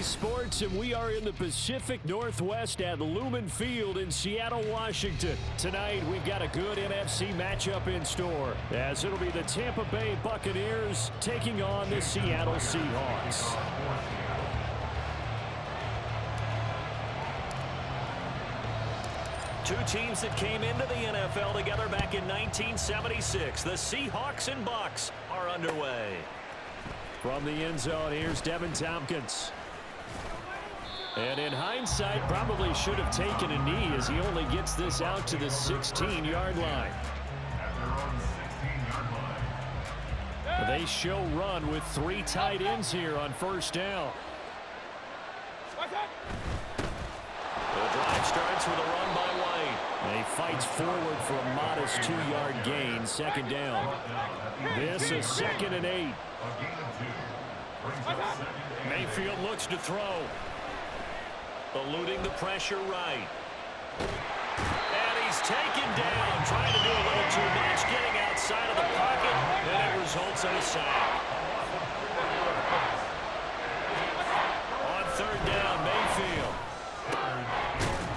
Sports, and we are in the Pacific Northwest at Lumen Field in Seattle, Washington. Tonight, we've got a good NFC matchup in store, as it'll be the Tampa Bay Buccaneers taking on the Seattle Seahawks. Two teams that came into the NFL together back in 1976. The Seahawks and Bucs are underway. From the end zone, here's Devin Tompkins. And in hindsight, probably should have taken a knee as he only gets this out to the 16-yard line. They show run with three tight ends here on first down. The drive starts with a run by White. And he fights forward for a modest 2-yard gain, second down. This is 2nd and 8. Mayfield looks to throw. Eluding the pressure right. And he's taken down, trying to do a little too much, getting outside of the pocket, and it results in a sack. On third down, Mayfield.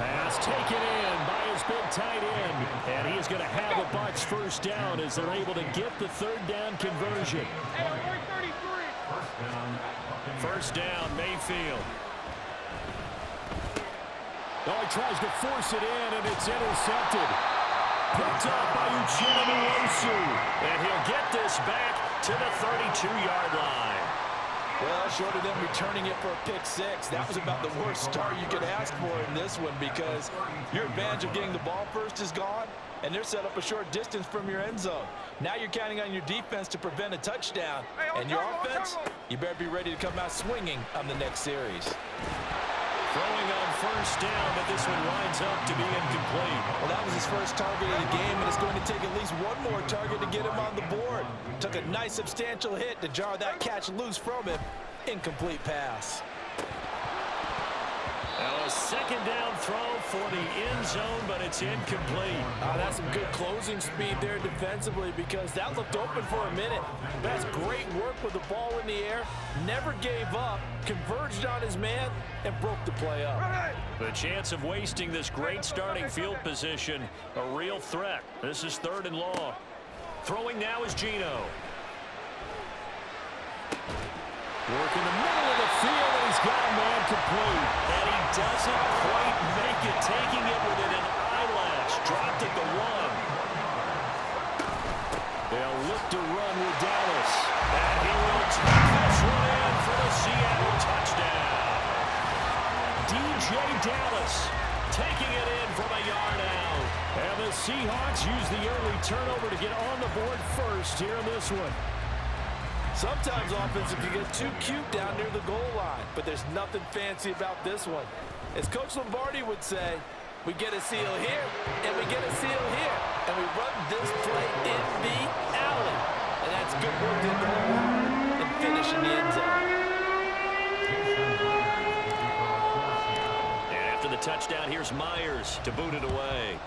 Pass taken in by his big tight end. And he is going to have a Bucs first down as they're able to get the third down conversion. First down, Mayfield. Oh, he tries to force it in, and it's intercepted. Picked up by Uchenna. And he'll get this back to the 32-yard line. Well, short of them returning it for a pick six, that was about the worst start you could ask for in this one, because your advantage of getting the ball first is gone, and they're set up a short distance from your end zone. Now you're counting on your defense to prevent a touchdown, and your offense, you better be ready to come out swinging on the next series. Throwing on first down, but this one winds up to be incomplete. Well, that was his first target of the game, and it's going to take at least one more target to get him on the board. Took a nice substantial hit to jar that catch loose from him. Incomplete pass. Now a second down throw for the end zone, but it's incomplete. That's some good closing speed there defensively, because that looked open for a minute. That's great work with the ball in the air. Never gave up, converged on his man, and broke the play up. The chance of wasting this great starting field position, a real threat. This is 3rd and long. Throwing now is Geno. Work in the middle of the field, and he's got a man complete. And he doesn't quite make it, taking it within an eyelash. Dropped at the 1. They'll look to run with Dallas. And he will take this one in for the Seattle touchdown. DJ Dallas taking it in from a yard out. And the Seahawks use the early turnover to get on the board first here in this one. Sometimes offenses can get too cute down near the goal line, but there's nothing fancy about this one. As Coach Lombardi would say, we get a seal here, and we get a seal here, and we run this play in the alley. And that's good work to go and finish in the end zone. And after the touchdown, here's Myers to boot it away.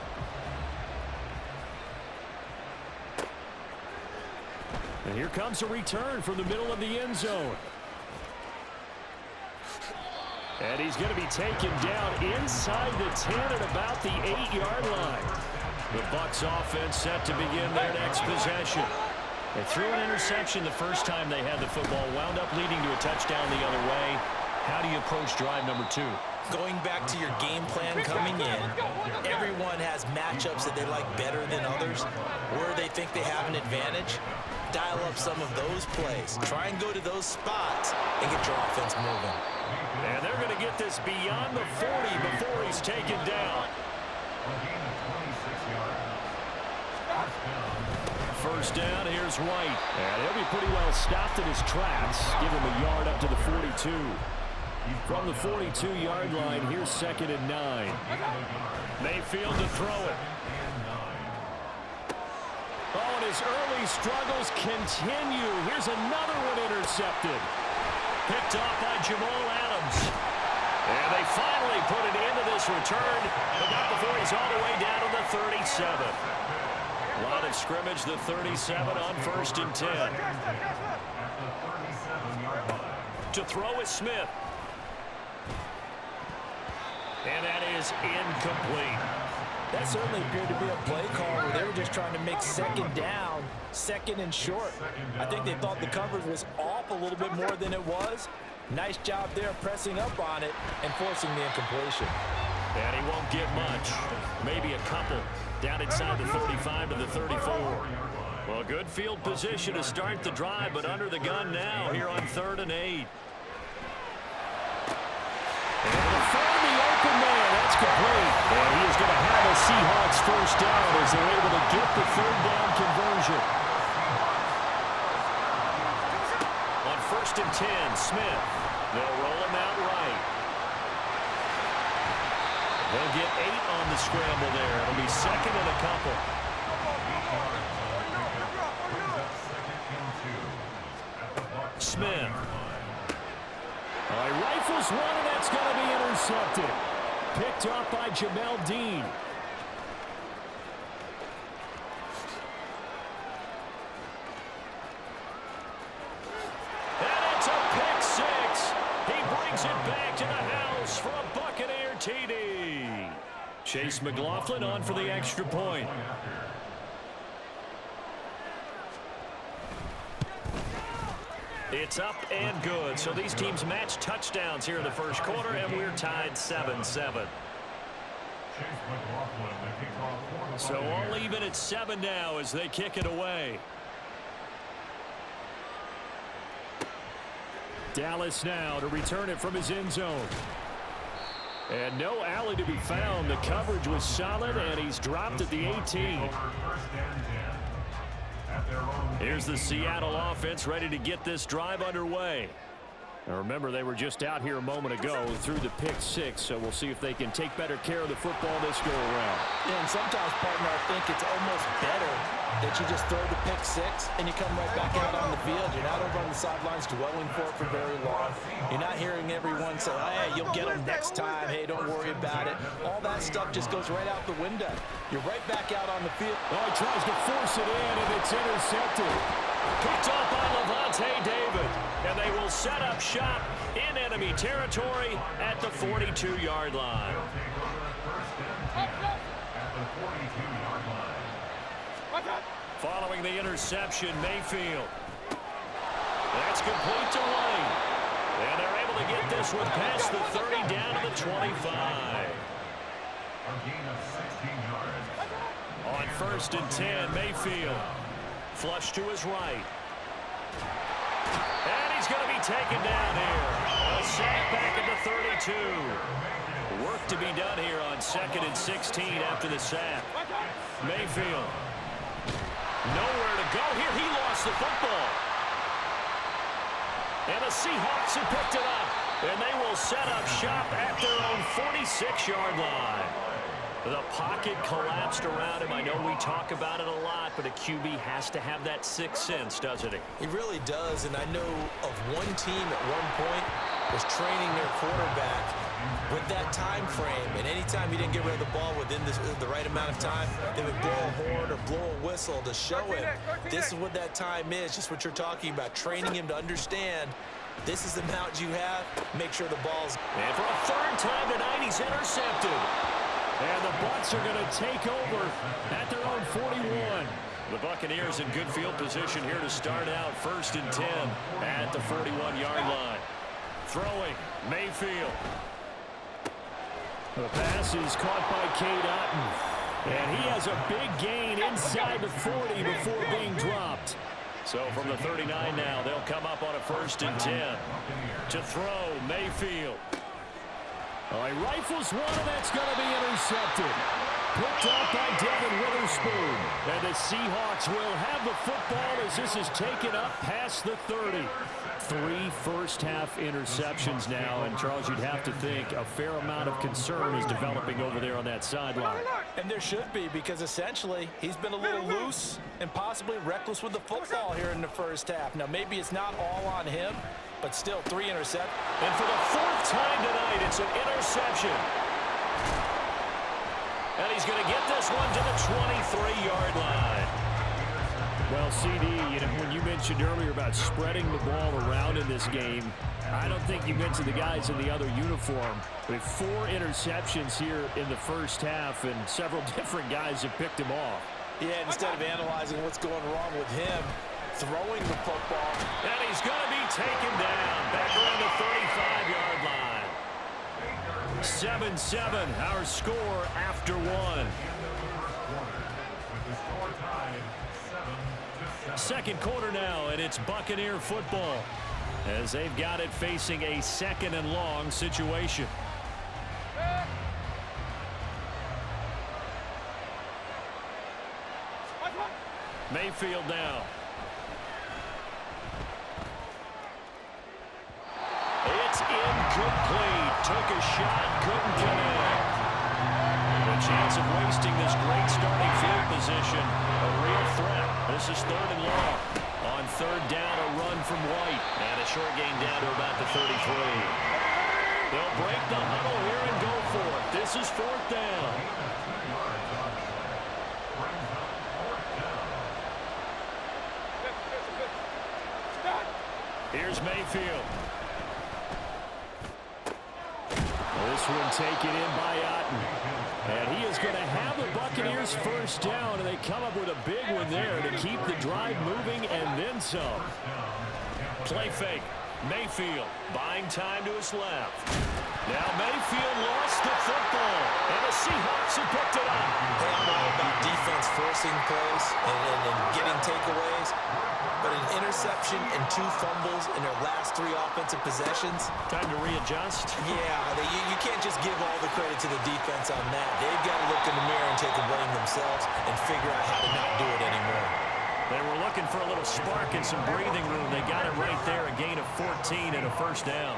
And here comes a return from the middle of the end zone. And he's going to be taken down inside the 10 at about the 8-yard line. The Bucs offense set to begin their next possession. They threw an interception the first time they had the football, wound up leading to a touchdown the other way. How do you approach drive number 2? Going back to your game plan coming in, everyone has matchups that they like better than others, where they think they have an advantage. Dial up some of those plays. Try and go to those spots and get your offense moving. And they're going to get this beyond the 40 before he's taken down. First down, here's White. And he'll be pretty well stopped in his tracks. Give him a yard up to the 42. From the 42-yard line, here's 2nd and 9. Mayfield to throw it. Oh, and his early struggles continue. Here's another one intercepted. Picked off by Jamal Adams. And they finally put it into this return, but not before he's all the way down to the 37. Line of scrimmage, the 37 on 1st and 10. To throw is Smith. is incomplete. That certainly appeared to be a play call where they were just trying to make second down, second and short. I think they thought the coverage was off a little bit more than it was. Nice job there pressing up on it and forcing the incompletion. And he won't get much. Maybe a couple. Down inside the 35 to the 34. Well, good field position to start the drive, but under the gun now here on 3rd and 8. And find the open man. That's complete. And he is going to have a Seahawks first down as they're able to get the 3rd down conversion. On 1st and 10, Smith. They'll roll him out right. They'll get 8 on the scramble there. It'll be 2nd and a couple. Smith. Rifles one, and that's going to be intercepted. Picked up by Jamel Dean. And it's a pick 6. He brings it back to the house for a Buccaneer TD. Chase McLaughlin on for the extra point. It's up and good. So these teams match touchdowns here in the first quarter, and we're tied 7-7. So all even at 7 now as they kick it away. Dallas now to return it from his end zone. And no alley to be found. The coverage was solid, and he's dropped at the 18. Here's the Seattle offense ready to get this drive underway. Now remember, they were just out here a moment ago through the pick 6, so we'll see if they can take better care of the football this go around. Yeah, and sometimes, partner, I think it's almost better that you just throw the pick 6 and you come right back out on the field. You're not over on the sidelines dwelling for it for very long. You're not hearing everyone say, hey, you'll get them next time. Hey, don't worry about it. All that stuff just goes right out the window. You're right back out on the field. Oh, he tries to force it in, and it's intercepted. Picked up by Levante David. And they will set up shop in enemy territory at the 42-yard line. Following the interception, Mayfield. That's complete to Lane. And they're able to get this one past the 30 down to the 25. On 1st and 10, Mayfield. Flush to his right. And he's going to be taken down here. A sack back at the 32. Work to be done here on 2nd and 16 after the sack. Mayfield. Nowhere to go here. He lost the football. And the Seahawks have picked it up. And they will set up shop at their own 46-yard line. The pocket collapsed around him. I know we talk about it a lot, but a QB has to have that sixth sense, doesn't he? He really does, and I know of one team at one point was training their quarterback with that time frame, and anytime he didn't get rid of the ball within the right amount of time, they would blow a horn or blow a whistle to show him this is what that time is, just what you're talking about, training him to understand this is the amount you have, make sure the ball's... And for a third time tonight, he's intercepted. And the Bucs are going to take over at their own 41. The Buccaneers in good field position here to start out 1st and 10 at the 41-yard line. Throwing, Mayfield. The pass is caught by Cade Otton. And he has a big gain inside the 40 before being dropped. So from the 39 now, they'll come up on a 1st and 10. To throw, Mayfield. He rifles one, and that's going to be intercepted. Picked up by Devin Witherspoon. And the Seahawks will have the football as this is taken up past the 30. 3 first-half interceptions now, and Charles, you'd have to think a fair amount of concern is developing over there on that sideline. And there should be, because essentially he's been a little loose and possibly reckless with the football here in the first half. Now, maybe it's not all on him, but still 3 interceptions. And for the 4th time tonight, it's an interception. And he's going to get this one to the 23-yard line. Well, CD, when you mentioned earlier about spreading the ball around in this game, I don't think you mentioned the guys in the other uniform. We have 4 interceptions here in the first half, and several different guys have picked him off. Yeah, instead of analyzing what's going wrong with him, throwing the football. And he's going to be taken down back around the 35-yard line. 7-7, our score after 1. Second quarter now, and it's Buccaneer football as they've got it facing a 2nd and long situation. Mayfield now. It's incomplete. Took a shot, couldn't connect. The chance of wasting this great starting field position, a real threat. This is 3rd and long. On 3rd down, a run from White. And a short gain down to about the 33. They'll break the huddle here and go for it. This is 4th down. Here's Mayfield. This one taken in by Otten. And he is going to have the Buccaneers first down, and they come up with a big one there to keep the drive moving and then some. Play fake. Mayfield buying time to his left. Now Mayfield lost the football, and the Seahawks have picked it up. Hey, I'm all about defense forcing plays and getting takeaways. But an interception and 2 fumbles in their last 3 offensive possessions. Time to readjust. Yeah, you can't just give all the credit to the defense on that. They've got to look in the mirror and take the blame themselves and figure out how to not do it anymore. They were looking for a little spark and some breathing room. They got it right there, a gain of 14 and a first down.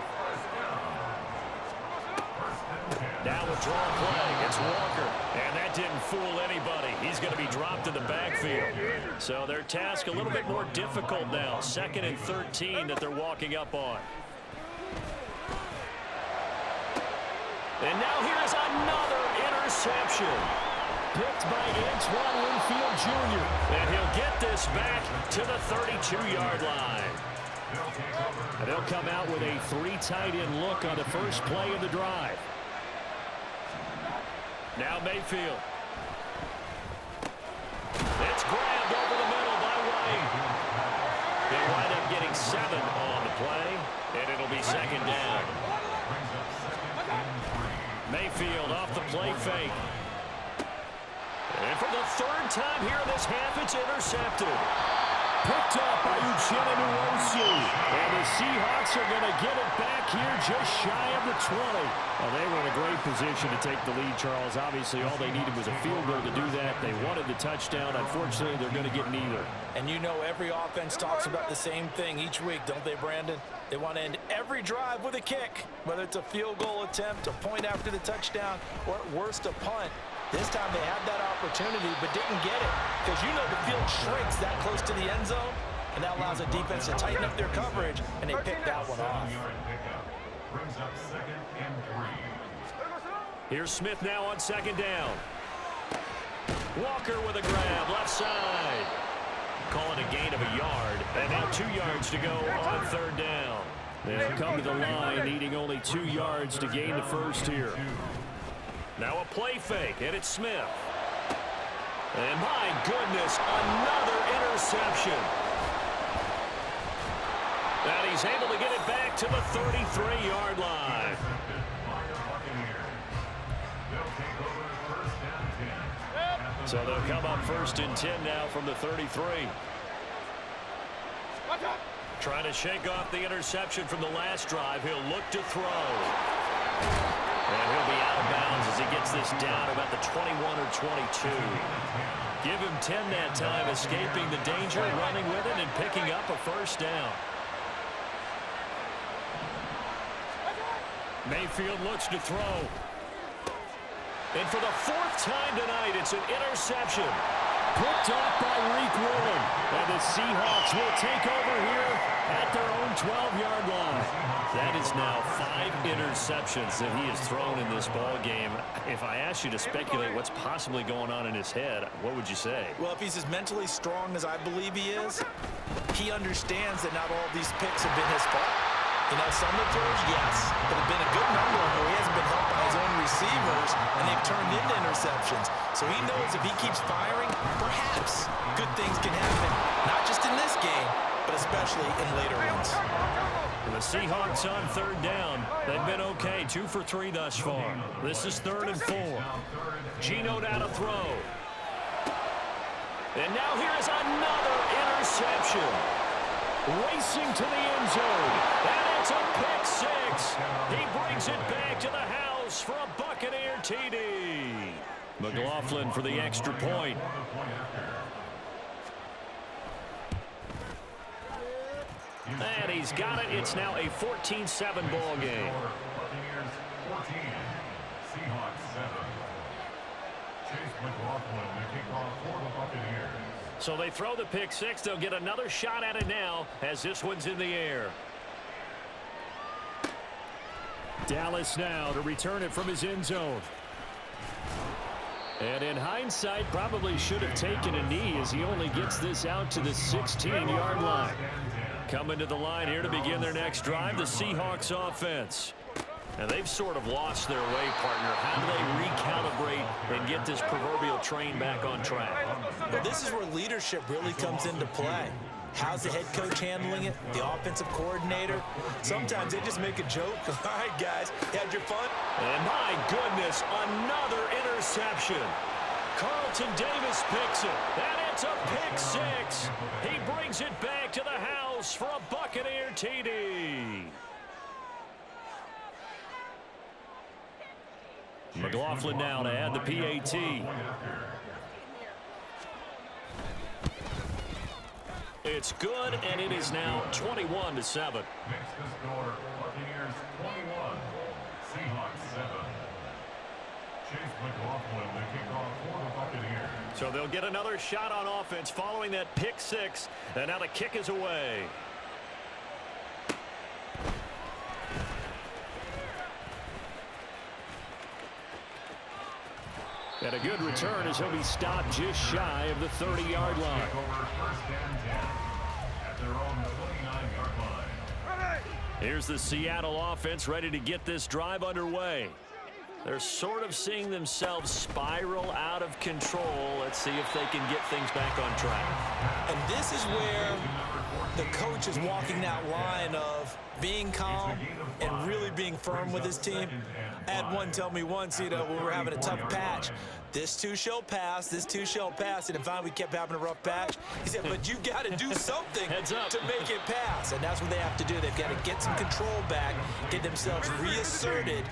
Now withdraw play. It's Walker. And that didn't fool anybody. He's going to be dropped in the backfield. So their task a little bit more difficult now. 2nd and 13 that they're walking up on. And now here's another interception. Picked by Antoine Winfield Jr. And he'll get this back to the 32-yard line. And they'll come out with a 3 tight end look on the first play of the drive. Now Mayfield. It's grabbed over the middle by White. They'll wind up getting 7 on the play, and it'll be 2nd down. Mayfield off the play fake. And for the 3rd time here in this half, it's intercepted. Picked up by Uchenna Nwosu. And the Seahawks are going to get it back here just shy of the 20. Well, they were in a great position to take the lead, Charles. Obviously, all they needed was a field goal to do that. They wanted the touchdown. Unfortunately, they're going to get neither. And you know every offense talks about the same thing each week, don't they, Brandon? They want to end every drive with a kick, whether it's a field goal attempt, a point after the touchdown, or at worst a punt. This time they had that opportunity but didn't get it because you know the field shrinks that close to the end zone, and that allows the defense to tighten up their coverage, and they picked that one off. Here's Smith now on 2nd down. Walker with a grab, left side. Call it a gain of a yard, and now 2 yards to go on 3rd down. They'll come to the line needing only 2 yards to gain the first here. Now a play fake, and it's Smith. And my goodness, another interception. And he's able to get it back to the 33-yard line. So they'll come up 1st and 10 now from the 33. Trying to shake off the interception from the last drive. He'll look to throw. And he'll be out of bounds as he gets this down about the 21 or 22. Give him 10 that time, escaping the danger, running with it, and picking up a first down. Mayfield looks to throw. And for the 4th time tonight, it's an interception. Picked off by Reek Willen. And the Seahawks will take over here at their own 12-yard line. That is now 5 interceptions that he has thrown in this ball game. If I asked you to speculate what's possibly going on in his head, what would you say? Well, if he's as mentally strong as I believe he is, he understands that not all of these picks have been his fault. You know, some of those, yes, but have been a good number where he hasn't been helped by his own receivers, and they've turned into interceptions. So he knows if he keeps firing, perhaps good things can happen, not just in this game, but especially in later ones. The Seahawks on 3rd down. They've been okay, 2 for 3 thus far. This is 3rd and 4. Geno now to throw. And now here is another interception. Racing to the end zone. And it's a pick 6. He brings it back to the house for a Buccaneer TD. McLaughlin for the extra point. And he's got it. It's now a 14-7 ball game. So they throw the pick 6. They'll get another shot at it now as this one's in the air. Dallas now to return it from his end zone. And in hindsight, probably should have taken a knee as he only gets this out to the 16-yard line. Coming to the line here to begin their next drive, the Seahawks offense. And they've sort of lost their way, partner. How do they recalibrate and get this proverbial train back on track? Well, this is where leadership really comes into play. How's the head coach handling it? The offensive coordinator? Sometimes they just make a joke. All right, guys, you had your fun? And my goodness, another interception. Carlton Davis picks it. And it's a pick 6. He brings it back to the house for a Buccaneer TD. McLaughlin now to add the PAT. It's good, and it is now 21-7. Makes the score Buccaneers 21, Seahawks 7. Chase McLaughlin, the kickoff for the Buccaneers. So they'll get another shot on offense following that pick 6, and now the kick is away. And a good return as he'll be stopped just shy of the 30-yard line. Here's the Seattle offense ready to get this drive underway. They're sort of seeing themselves spiral out of control. Let's see if they can get things back on track. And this is where the coach is walking that line of being calm and really being firm with his team. I had one tell me once, you know, when we were having a tough patch, this too shall pass, this too shall pass. And finally we kept having a rough patch. He said, but you got to do something to make it pass. And that's what they have to do. They've got to get some control back, get themselves reasserted,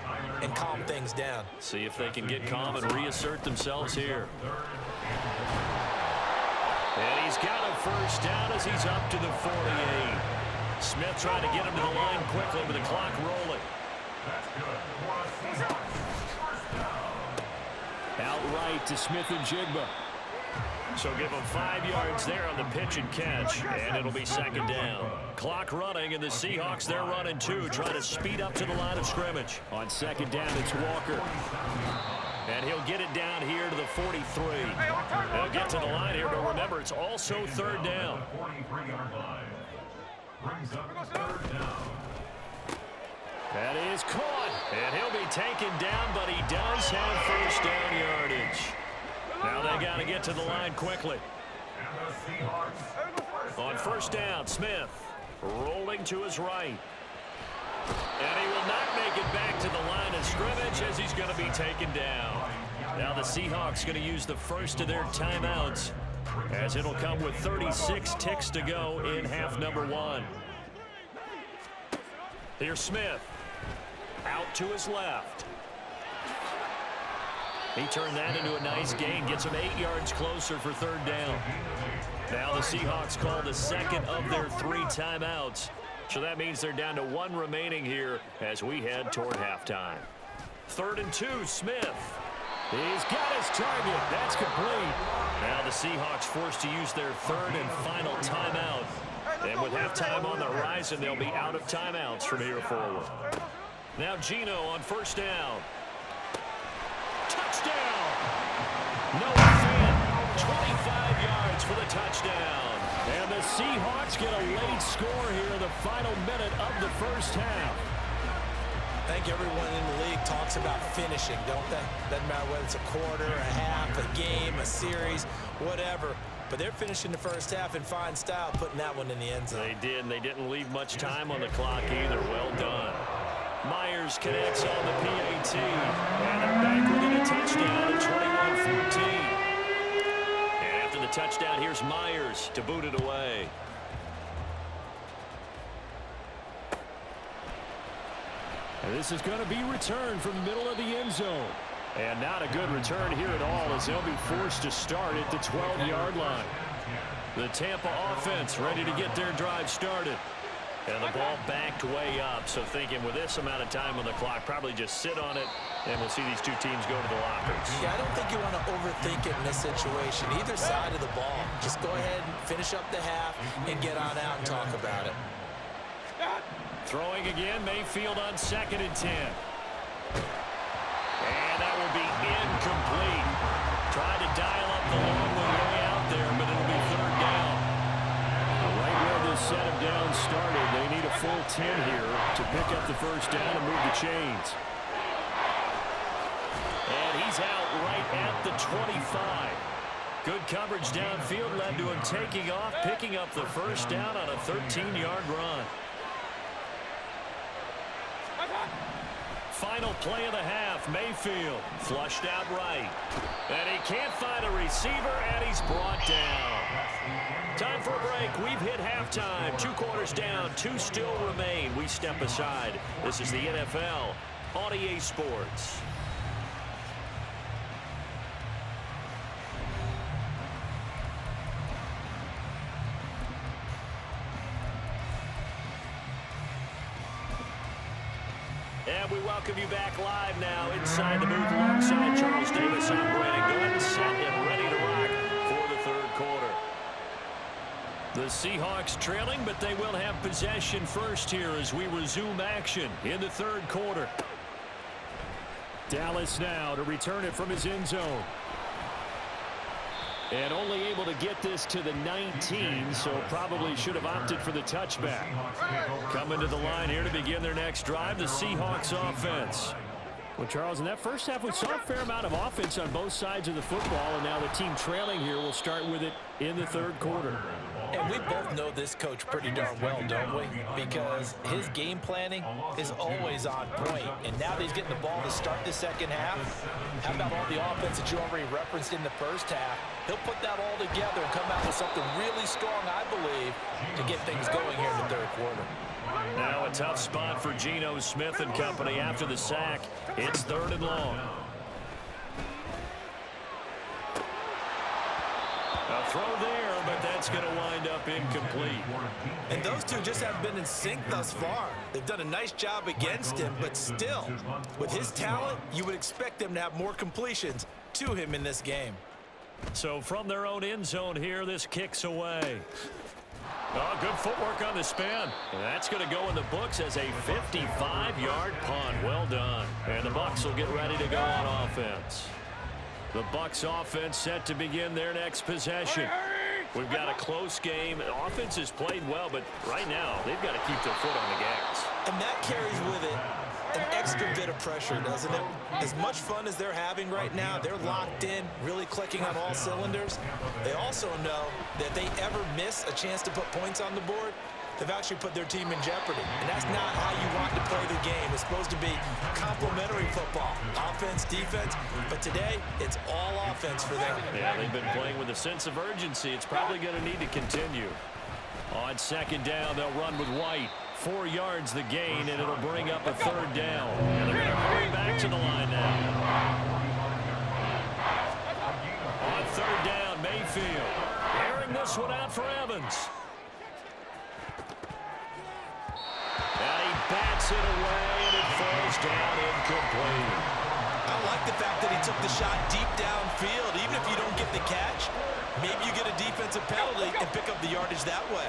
and calm things down. See if they can get calm and reassert themselves here. And he's got a first down as he's up to the 48. Smith trying to get him to the line quickly with the clock rolling. Outright to Smith and Jigba. So give him 5 yards there on the pitch and catch, and it'll be 2nd down. Clock running, and the Seahawks, they're running too, trying to speed up to the line of scrimmage. On 2nd down, it's Walker. And he'll get it down here to the 43. They'll get to the line here, but remember, it's also 3rd down. That is caught, and he'll be taken down, but he does have first down yardage. Now they got to get to the line quickly. On 1st down, Smith rolling to his right. And he will not make it back to the line of scrimmage as he's going to be taken down. Now the Seahawks going to use the first of their timeouts as it'll come with 36 ticks to go in half number 1. Here's Smith. Out to his left. He turned that into a nice gain. Gets him 8 yards closer for 3rd down. Now the Seahawks call the second of their 3 timeouts. So that means they're down to 1 remaining here as we head toward halftime. 3rd and 2, Smith. He's got his target. That's complete. Now the Seahawks forced to use their third and final timeout. And with halftime on the horizon, they'll be out of timeouts from here forward. Now Geno on first down. Touchdown! No fan. 25 yards for the touchdown. And the Seahawks get a late score here in the final minute of the first half. I think everyone in the league talks about finishing, don't they? Doesn't matter whether it's a quarter, a half, a game, a series, whatever. But they're finishing the first half in fine style, putting that one in the end zone. They did, and they didn't leave much time on the clock either. Well done. Myers connects on the PAT. And they're back within a touchdown at 21-14. And after the touchdown, here's Myers to boot it away. And this is going to be returned from the middle of the end zone. And not a good return here at all, as they'll be forced to start at the 12-yard line. The Tampa offense ready to get their drive started. And the ball backed way up, so thinking with this amount of time on the clock, probably just sit on it, and we'll see these two teams go to the lockers. Yeah, I don't think you want to overthink it in this situation. Either side of the ball. Just go ahead and finish up the half and get on out and talk about it. Throwing again, Mayfield on 2nd and 10. And that will be incomplete. Tried to dial up the long one way out there, but it'll be 3rd down. Right where this set of downs started, they need a full 10 here to pick up the first down and move the chains. And he's out right at the 25. Good coverage downfield led to him taking off, picking up the first down on a 13-yard run. Final play of the half, Mayfield flushed out right. And he can't find a receiver, and he's brought down. Time for a break. We've hit halftime. 2 quarters down, 2 still remain. We step aside. This is the NFL on EA Sports. And we welcome you back live now inside the booth alongside Charles Davis. I'm Brandon Glenn, set and ready to rock for the 3rd quarter. The Seahawks trailing, but they will have possession first here as we resume action in the 3rd quarter. Dallas now to return it from his end zone. And only able to get this to the 19, so probably should have opted for the touchback. Coming to the line here to begin their next drive, the Seahawks offense. Well, Charles, in that first half, we saw a fair amount of offense on both sides of the football, and now the team trailing here will start with it in the 3rd quarter. And we both know this coach pretty darn well, don't we? Because his game planning is always on point. And now that he's getting the ball to start the second half, how about all the offense that you already referenced in the first half? He'll put that all together and come out with something really strong, I believe, to get things going here in the 3rd quarter. Now a tough spot for Geno Smith and company after the sack. It's 3rd and long. A throw there, but that's going to wind up incomplete. And those two just haven't been in sync thus far. They've done a nice job against him, but still, with his talent, you would expect them to have more completions to him in this game. So from their own end zone here, this kicks away. Oh, good footwork on the spin. And that's going to go in the books as a 55-yard punt. Well done. And the Bucs will get ready to go on offense. The Bucs offense set to begin their next possession. We've got a close game. The offense has played well, but right now they've got to keep their foot on the gas. And that carries with it an extra bit of pressure, doesn't it? As much fun as they're having right now, they're locked in, really clicking on all cylinders. They also know that if they ever miss a chance to put points on the board, they've actually put their team in jeopardy. And that's not how you want to play the game. It's supposed to be complementary football, offense, defense. But today, it's all offense for them. Yeah, they've been playing with a sense of urgency. It's probably going to need to continue. On 2nd down, they'll run with White. 4 yards the gain, and it'll bring up a 3rd down. And they're going to hurry back to the line now. On 3rd down, Mayfield. Airing this one out for Evans. And he bats it away, and it falls down incomplete. I like the fact that he took the shot deep downfield. Even if you don't get the catch, maybe you get a defensive penalty and pick up the yardage that way.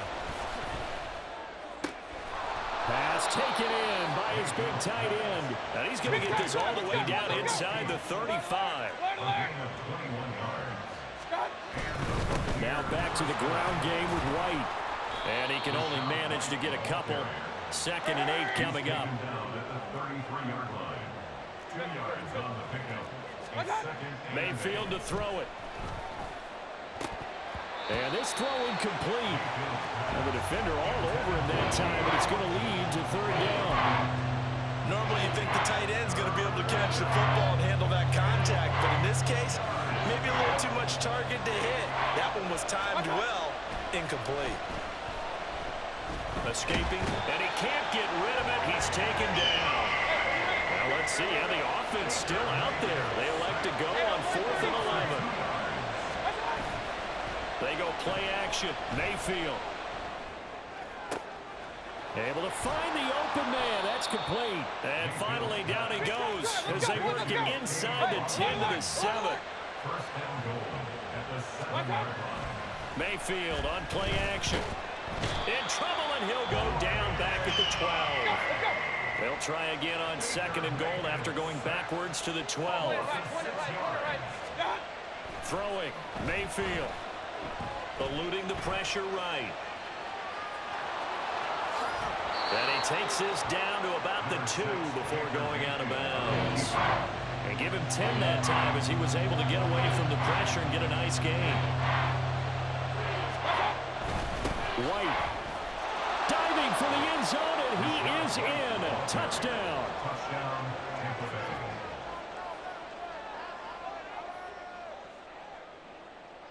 Pass taken in by his big tight end. And he's going to get this all the way down inside the 35. Now back to the ground game with White. And he can only manage to get a couple. 2nd and 8 coming up. Mayfield to throw it. And this throw incomplete. And the defender all over him that time, but it's going to lead to 3rd down. Normally you think the tight end's going to be able to catch the football and handle that contact, but in this case, maybe a little too much target to hit. That one was timed well, incomplete. Escaping, and he can't get rid of it. He's taken down. Now let's see how the offense still out there. They elect to go on 4th and 11. They go play action. Mayfield. Able to find the open man. That's complete. And finally down he goes as they work it inside the 10 to the 7. Mayfield on play action. In trouble, and he'll go down back at the 12. They'll try again on 2nd and goal after going backwards to the 12. Throwing. Mayfield. Eluding the pressure right. And he takes this down to about the 2 before going out of bounds. And give him 10 that time as he was able to get away from the pressure and get a nice gain. White. Diving for the end zone, and he is in. Touchdown.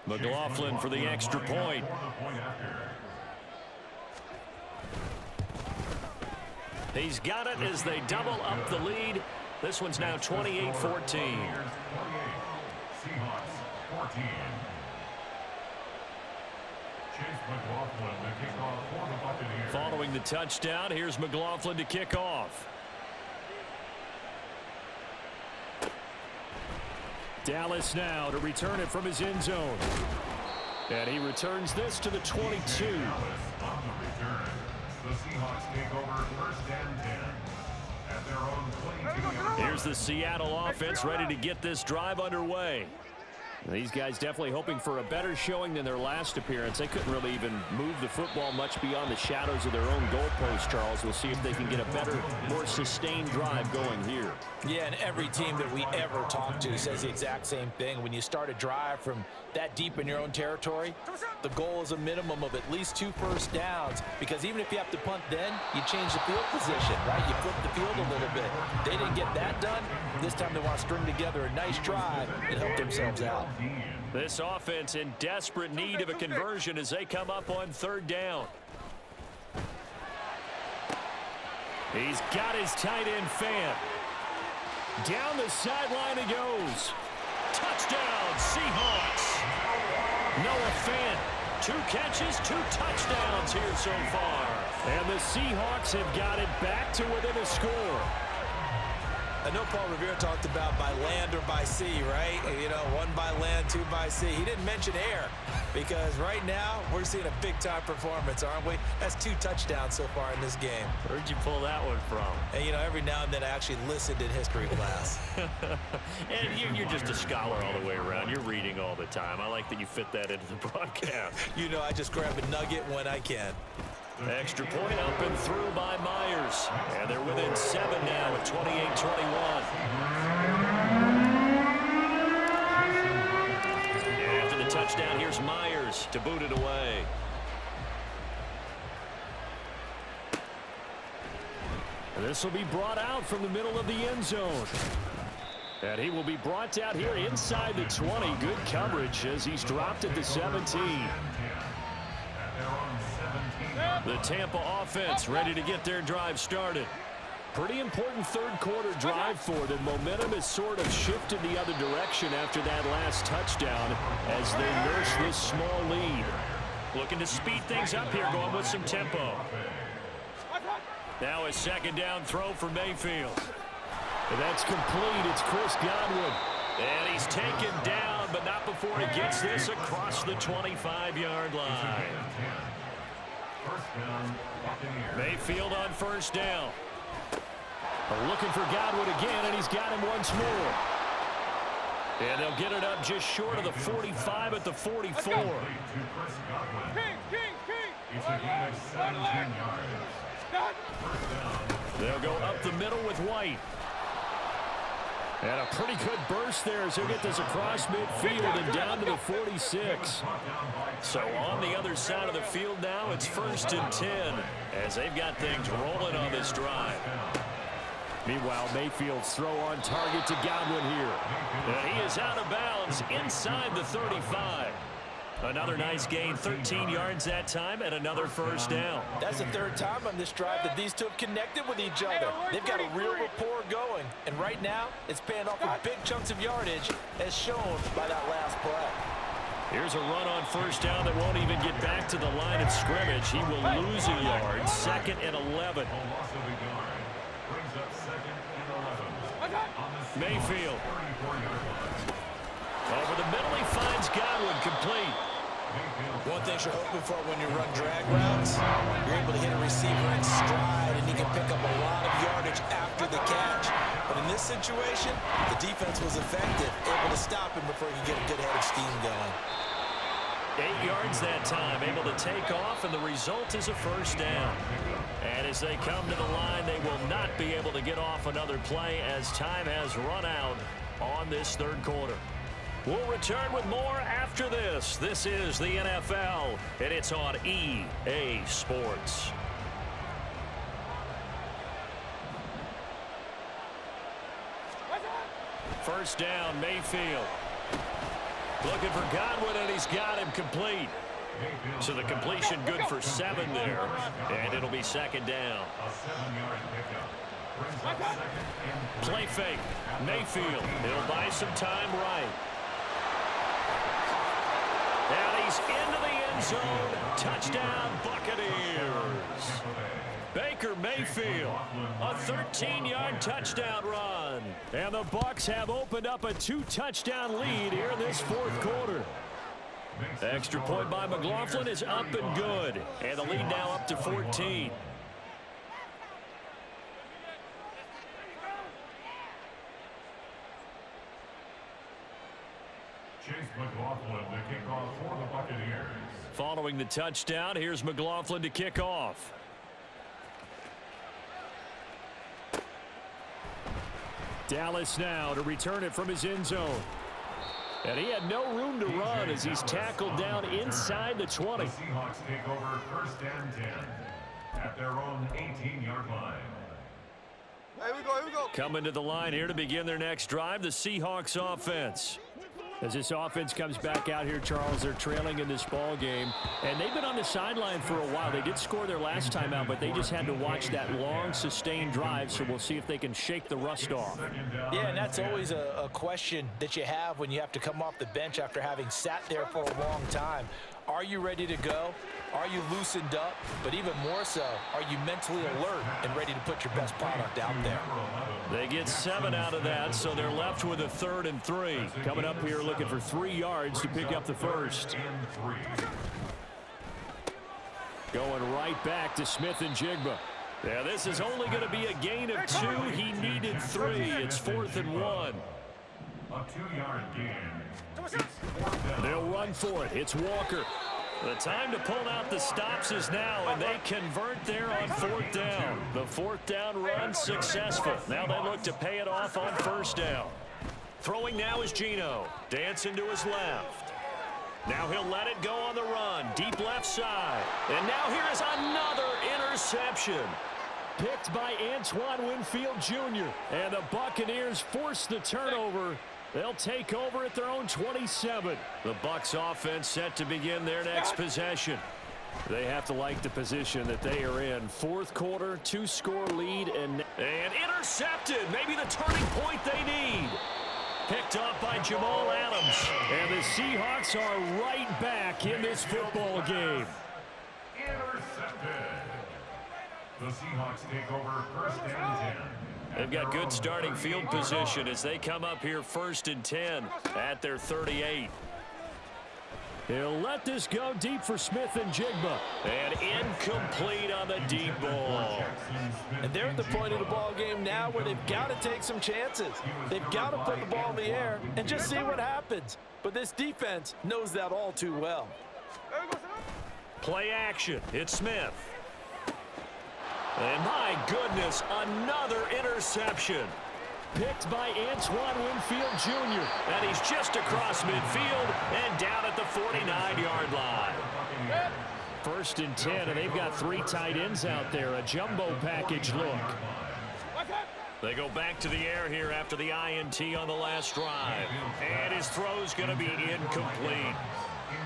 McLaughlin for the extra point. He's got it as they double up the lead. This one's now 28-14. Seahawks 14. Following the touchdown, here's McLaughlin to kick off. Dallas now to return it from his end zone. And he returns this to the 22. The Seahawks take over 1st and 10 at their own 22. Here's the Seattle offense ready to get this drive underway. These guys definitely hoping for a better showing than their last appearance. They couldn't really even move the football much beyond the shadows of their own goalpost, Charles. We'll see if they can get a better, more sustained drive going here. Yeah, and every team that we ever talk to says the exact same thing. When you start a drive from that deep in your own territory, the goal is a minimum of at least 2 first downs, because even if you have to punt then, you change the field position, right? You flip the field a little bit. They didn't get that done. This time they want to string together a nice drive and help themselves out. This offense in desperate need of a conversion as they come up on 3rd down. He's got his tight end fan. Down the sideline he goes. Touchdown, Seahawks. Noah Fant, 2 catches, 2 touchdowns here so far. And the Seahawks have got it back to within a score. I know Paul Revere talked about by land or by sea, right? You know, 1 by land, 2 by sea. He didn't mention air, because right now we're seeing a big-time performance, aren't we? That's 2 touchdowns so far in this game. Where'd you pull that one from? And, you know, every now and then I actually listened in history class. And you're just a scholar all the way around. You're reading all the time. I like that you fit that into the broadcast. You know, I just grab a nugget when I can. Extra point up and through by Myers. And they're within 7 now at 28-21. After the touchdown, here's Myers to boot it away. And this will be brought out from the middle of the end zone. And he will be brought out here inside the 20. Good coverage as he's dropped at the 17. The Tampa offense ready to get their drive started. Pretty important 3rd quarter drive for them. Momentum has sort of shifted the other direction after that last touchdown as they nurse this small lead. Looking to speed things up here, going with some tempo. Now a 2nd down throw for Mayfield. And that's complete. It's Chris Godwin. And he's taken down, but not before he gets this across the 25-yard line. Mayfield on first down. Looking for Godwin again, and he's got him once more. And they'll get it up just short of the 45 at the 44. It's a gain of 17 yards. They'll go up the middle with White. And a pretty good burst there as he'll get this across midfield and down to the 46. So on the other side of the field now, it's 1st and 10 as they've got things rolling on this drive. Meanwhile, Mayfield's throw on target to Godwin here. And he is out of bounds inside the 35. Another nice gain, 13 yards that time, and another first down. That's the 3rd time on this drive that these two have connected with each other. They've got a real rapport going, and right now, it's paying off with big chunks of yardage, as shown by that last play. Here's a run on first down that won't even get back to the line of scrimmage. He will lose a yard, 2nd and 11. Mayfield. Over the middle, he finds Godwin complete. One thing you're hoping for when you run drag routes, you're able to hit a receiver in stride, and he can pick up a lot of yardage after the catch. But in this situation, the defense was effective, able to stop him before he could get a good head of steam going. 8 yards that time, able to take off, and the result is a first down. And as they come to the line, they will not be able to get off another play as time has run out on this 3rd quarter. We'll return with more after this. This is the NFL, and it's on EA Sports. First down, Mayfield. Looking for Godwin, and he's got him complete. So the completion good for 7 there, and it'll be 2nd down. Play fake. Mayfield. He'll buy some time right. And he's into the end zone. Touchdown, Buccaneers. Baker Mayfield, a 13-yard touchdown run. And the Bucs have opened up a 2-touchdown lead here in this 4th quarter. Extra point by McLaughlin is up and good. And the lead now up to 14. Chase McLaughlin to kick off for the Buccaneers. Following the touchdown, here's McLaughlin to kick off. Dallas now to return it from his end zone. And he had no room to run as he's tackled down inside the 20. The Seahawks take over 1st and 10 at their own 18-yard line. Here we go. Coming to the line here to begin their next drive, the Seahawks offense. As this offense comes back out here, Charles, they're trailing in this ball game. And they've been on the sideline for a while. They did score their last time out, but they just had to watch that long, sustained drive. So we'll see if they can shake the rust off. Yeah, and that's always a question that you have when you have to come off the bench after having sat there for a long time. Are you ready to go? Are you loosened up? But even more so, are you mentally alert and ready to put your best product out there? They get 7 out of that, so they're left with a 3rd and 3. Coming up here looking for 3 yards to pick up the first. Going right back to Smith and Jigba. Yeah, this is only going to be a gain of 2. He needed 3. It's 4th and 1. A 2-yard gain. They'll run for it. It's Walker. The time to pull out the stops is now, and they convert there on 4th down. The 4th down run successful. Now they look to pay it off on 1st down. Throwing now is Geno. Dancing to his left. Now he'll let it go on the run. Deep left side. And now here is another interception. Picked by Antoine Winfield Jr. And the Buccaneers force the turnover. They'll take over at their own 27. The Bucs offense set to begin their next possession. They have to like the position that they are in. 4th quarter, 2-score lead, and intercepted. Maybe the turning point they need. Picked up by Jamal Adams. And the Seahawks are right back in this football game. Intercepted. The Seahawks take over 1st and 10 They've got good starting field position as they come up here 1st and 10 at their 38. He'll let this go deep for Smith and Jigba. And incomplete on the deep ball. And they're at the point of the ball game now where they've got to take some chances. They've got to put the ball in the air and just see what happens. But this defense knows that all too well. Play action. It's Smith. And my goodness, another interception. Picked by Antoine Winfield Jr. And he's just across midfield and down at the 49-yard line. 1st and 10, and they've got 3 tight ends out there. A jumbo package look. They go back to the air here after the INT on the last drive. And his throw's going to be incomplete.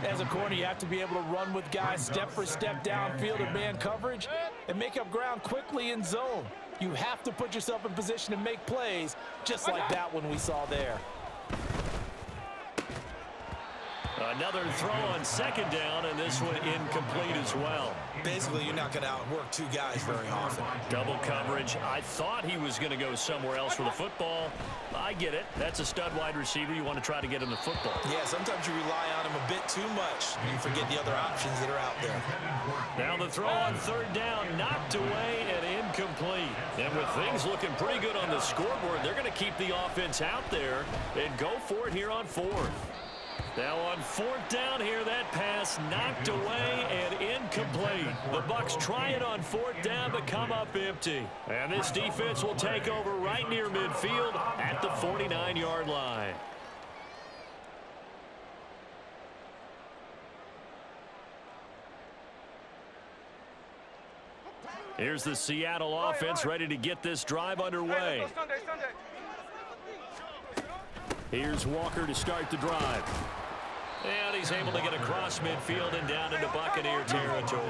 As a corner, you have to be able to run with guys step for step downfield in man coverage and make up ground quickly in zone. You have to put yourself in position to make plays, just like that one we saw there. Another throw on 2nd down, and this one incomplete as well. Basically, you're not going to outwork 2 guys very often. Double coverage. I thought he was going to go somewhere else for the football. I get it. That's a stud wide receiver. You want to try to get him the football. Yeah, sometimes you rely on him a bit too much. You forget the other options that are out there. Now the throw on 3rd down, knocked away and incomplete. And with things looking pretty good on the scoreboard, they're going to keep the offense out there and go for it here on 4th. Now on 4th down here, that pass knocked away and incomplete. The Bucs try it on 4th down, but come up empty. And this defense will take over right near midfield at the 49-yard line. Here's the Seattle offense ready to get this drive underway. Here's Walker to start the drive. And he's able to get across midfield and down into Buccaneer territory.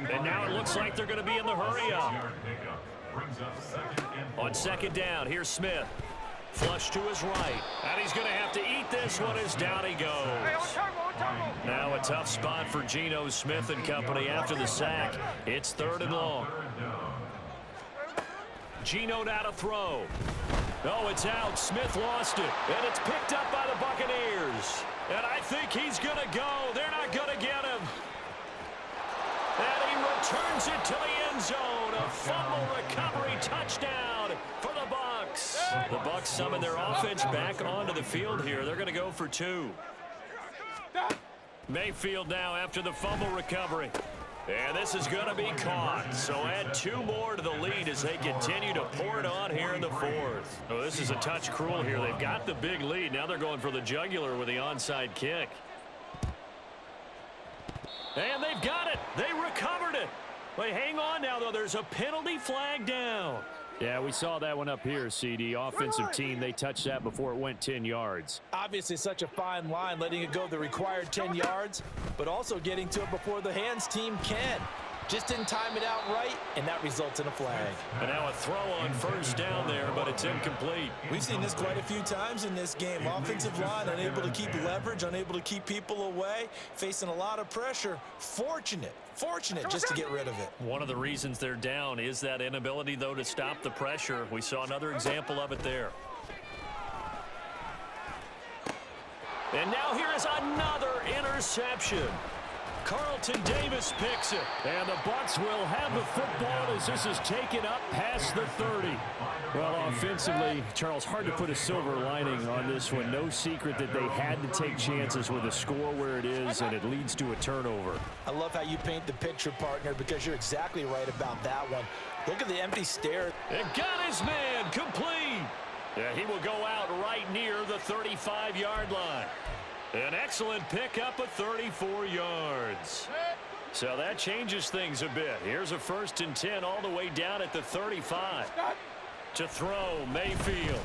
And now it looks like they're going to be in the hurry-up. On 2nd down, here's Smith. Flush to his right. And he's going to have to eat this one as down he goes. Now a tough spot for Geno Smith and company after the sack. It's 3rd and long. Geno now to throw. No, it's out. Smith lost it. And it's picked up by the Buccaneers. And I think he's going to go. They're not going to get him. And he returns it to the end zone. A fumble recovery touchdown for the Bucs. The Bucs summon their offense back onto the field here. They're going to go for 2. Mayfield now after the fumble recovery. And this is going to be caught. So add 2 more to the lead as they continue to pour it on here in the 4th. Oh, this is a touch cruel here. They've got the big lead. Now they're going for the jugular with the onside kick. And they've got it. They recovered it. But hang on now, though. There's a penalty flag down. Yeah, we saw that one up here, CD. Offensive team, they touched that before it went 10 yards. Obviously such a fine line, letting it go the required 10 yards, but also getting to it before the hands team can. Just didn't time it out right, and that results in a flag. And now a throw on 1st down there, but it's incomplete. We've seen this quite a few times in this game. Offensive line unable to keep leverage, unable to keep people away, facing a lot of pressure. Fortunate just to get rid of it. One of the reasons they're down is that inability, though, to stop the pressure. We saw another example of it there. And now here is another interception. Carlton Davis picks it. And the Bucs will have the football as this is taken up past the 30. Well, offensively, Charles, hard to put a silver lining on this one. No secret that they had to take chances with a score where it is, and it leads to a turnover. I love how you paint the picture, partner, because you're exactly right about that one. Look at the empty stare. And got his man complete. Yeah, he will go out right near the 35-yard line. An excellent pickup of 34 yards. So that changes things a bit. Here's a 1st and 10 all the way down at the 35. To throw, Mayfield.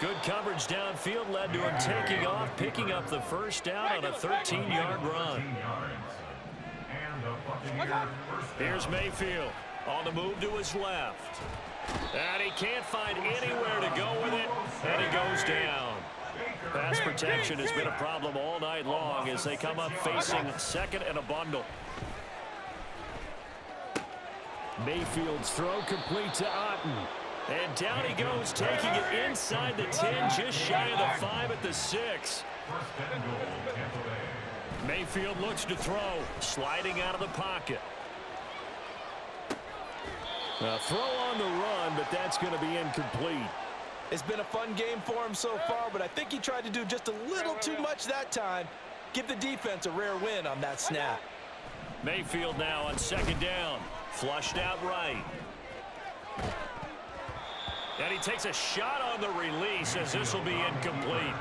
Good coverage downfield led to him taking off, picking up the 1st down on a 13-yard run. Here's Mayfield on the move to his left. And he can't find anywhere to go with it, and he goes down. Pass protection has been a problem all night long as they come up facing 2nd and a bundle. Mayfield's throw complete to Otten. And down he goes, taking it inside the 10, just shy of the 5 at the 6. Mayfield looks to throw, sliding out of the pocket. A throw on the run, but that's going to be incomplete. It's been a fun game for him so far, but I think he tried to do just a little too much that time. Give the defense a rare win on that snap. Mayfield now on second down. Flushed out right. And he takes a shot on the release as this will be incomplete.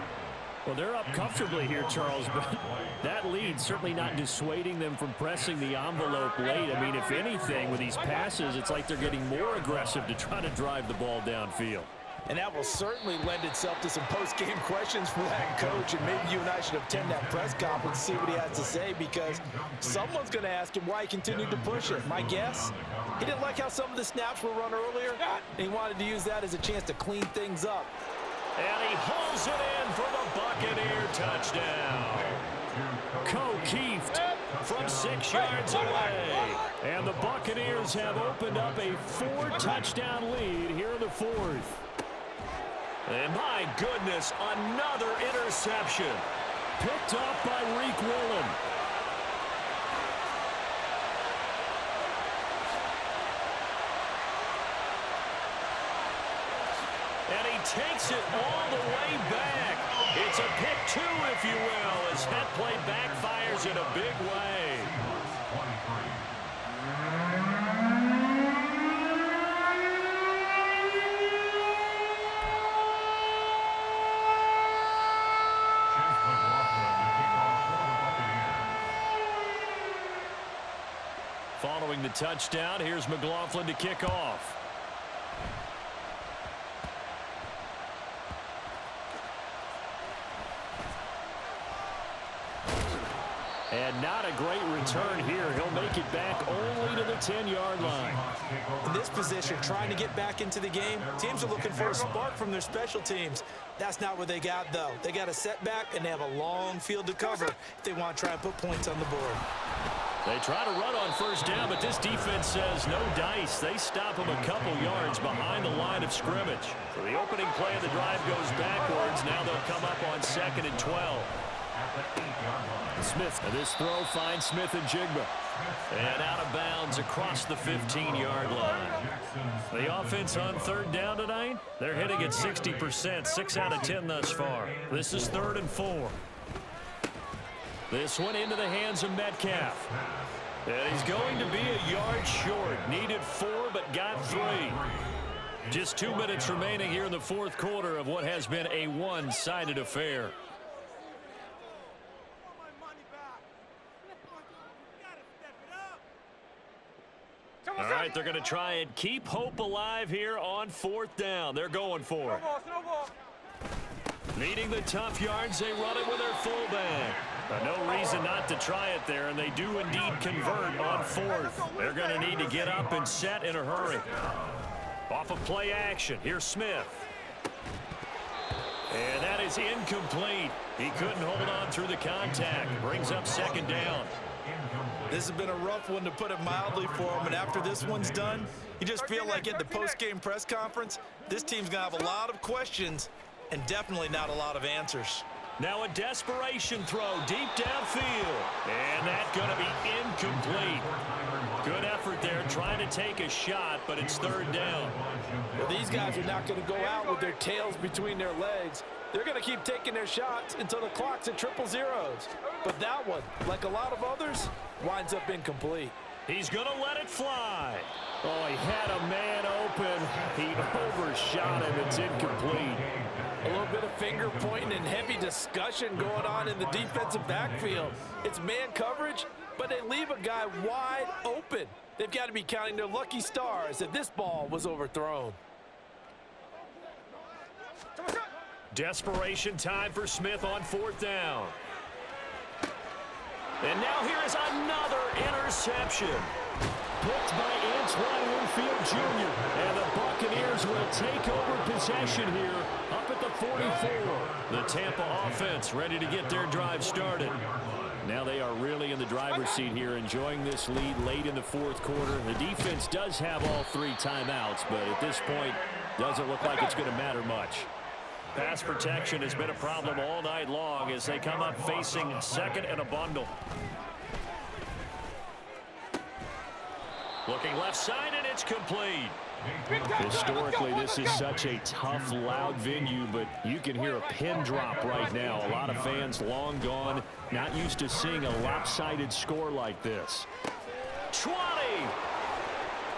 Well, they're up comfortably here, Charles, but that lead certainly not dissuading them from pressing the envelope late. I mean, if anything, with these passes, it's like they're getting more aggressive to try to drive the ball downfield. And that will certainly lend itself to some post-game questions for that coach, and maybe you and I should attend that press conference and see what he has to say, because someone's going to ask him why he continued to push it. My guess, he didn't like how some of the snaps were run earlier, and he wanted to use that as a chance to clean things up. And he hauls it in for the Buccaneer touchdown. Keeft from 6 yards away. And the Buccaneers have opened up a 4-touchdown lead here in the 4th. And my goodness, another interception. Picked off by Reek Willen. And he takes it all the way back. It's a pick 2, if you will, as that play backfires in a big way. Following the touchdown, here's McLaughlin to kick off. And not a great return here. He'll make it back only to the 10-yard line. In this position, trying to get back into the game, teams are looking for a spark from their special teams. That's not what they got, though. They got a setback, and they have a long field to cover if they want to try and put points on the board. They try to run on first down, but this defense says no dice. They stop him a couple yards behind the line of scrimmage. So the opening play of the drive goes backwards. Now they'll come up on 2nd and 12. Smith, and this throw finds Smith and Jigba. And out of bounds across the 15-yard line. The offense on 3rd down tonight, they're hitting at 60%, 6 out of 10 thus far. This is 3rd and 4. This one into the hands of Metcalf. And he's going to be a yard short. Needed 4, but got 3. Just 2 minutes remaining here in the 4th quarter of what has been a one-sided affair. All right, they're going to try and keep hope alive here on 4th down. They're going for it. Needing the tough yards, they run it with their fullback. No reason not to try it there, and they do indeed convert on 4th. They're going to need to get up and set in a hurry. Off of play action, here's Smith. And that is incomplete. He couldn't hold on through the contact. Brings up 2nd down. This has been a rough one, to put it mildly, for him. And after this one's done, you just feel like at the post-game press conference, this team's going to have a lot of questions and definitely not a lot of answers. Now a desperation throw deep downfield. And that's going to be incomplete. Good effort there trying to take a shot, but it's 3rd down. Well, these guys are not going to go out with their tails between their legs. They're going to keep taking their shots until the clock's at 000. But that one, like a lot of others, winds up incomplete. He's going to let it fly. Oh, he had a man open. He overshot him. It's incomplete. A little bit of finger pointing and heavy discussion going on in the defensive backfield. It's man coverage, but they leave a guy wide open. They've got to be counting their lucky stars that this ball was overthrown. Desperation time for Smith on 4th down. And now here is another interception. Picked by Antoine Winfield Jr. And the Buccaneers will take over possession here up at the 44. The Tampa offense ready to get their drive started. Now they are really in the driver's seat here, enjoying this lead late in the fourth quarter. The defense does have all 3 timeouts, but at this point, doesn't look like it's going to matter much. Pass protection has been a problem all night long as they come up facing second and a bundle. Looking left side, and it's complete. Historically, this is such a tough, loud venue, but you can hear a pin drop right now. A lot of fans long gone, not used to seeing a lopsided score like this. 20!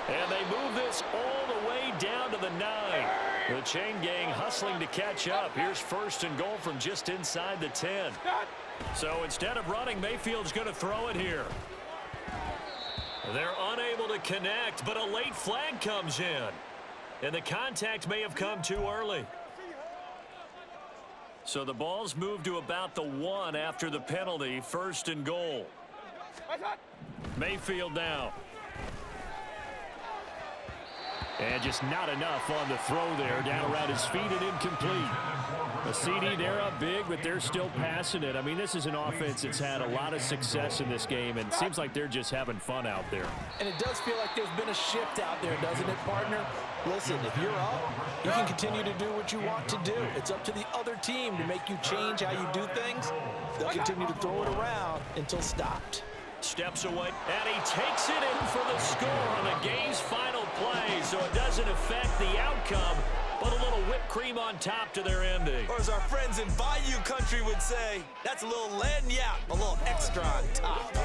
And they move this all the way down to the 9. The chain gang hustling to catch up. Here's first and goal from just inside the 10. So instead of running, Mayfield's going to throw it here. They're unable to connect, but a late flag comes in. And the contact may have come too early. So the ball's moved to about the 1 after the penalty. First and goal. Mayfield now. And just not enough on the throw there. Down around his feet and incomplete. A CD, they're up big, but they're still passing it. I mean, this is an offense that's had a lot of success in this game, and it seems like they're just having fun out there. And it does feel like there's been a shift out there, doesn't it, partner? Listen, if you're up, you can continue to do what you want to do. It's up to the other team to make you change how you do things. They'll continue to throw it around until stopped. Steps away, and he takes it in for the score on the game's final play, so it doesn't affect the outcome, but a little whipped cream on top to their ending. Or as our friends in Bayou Country would say, that's a little lagniappe, a little extra on top.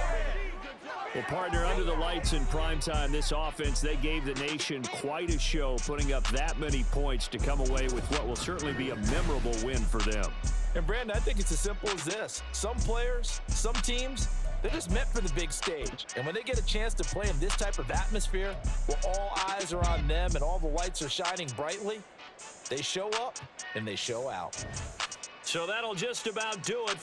Well, partner, under the lights in primetime, this offense, they gave the nation quite a show, putting up that many points to come away with what will certainly be a memorable win for them. And, Brandon, I think it's as simple as this. Some players, some teams, they're just meant for the big stage. And when they get a chance to play in this type of atmosphere, where all eyes are on them and all the lights are shining brightly, they show up and they show out. So that'll just about do it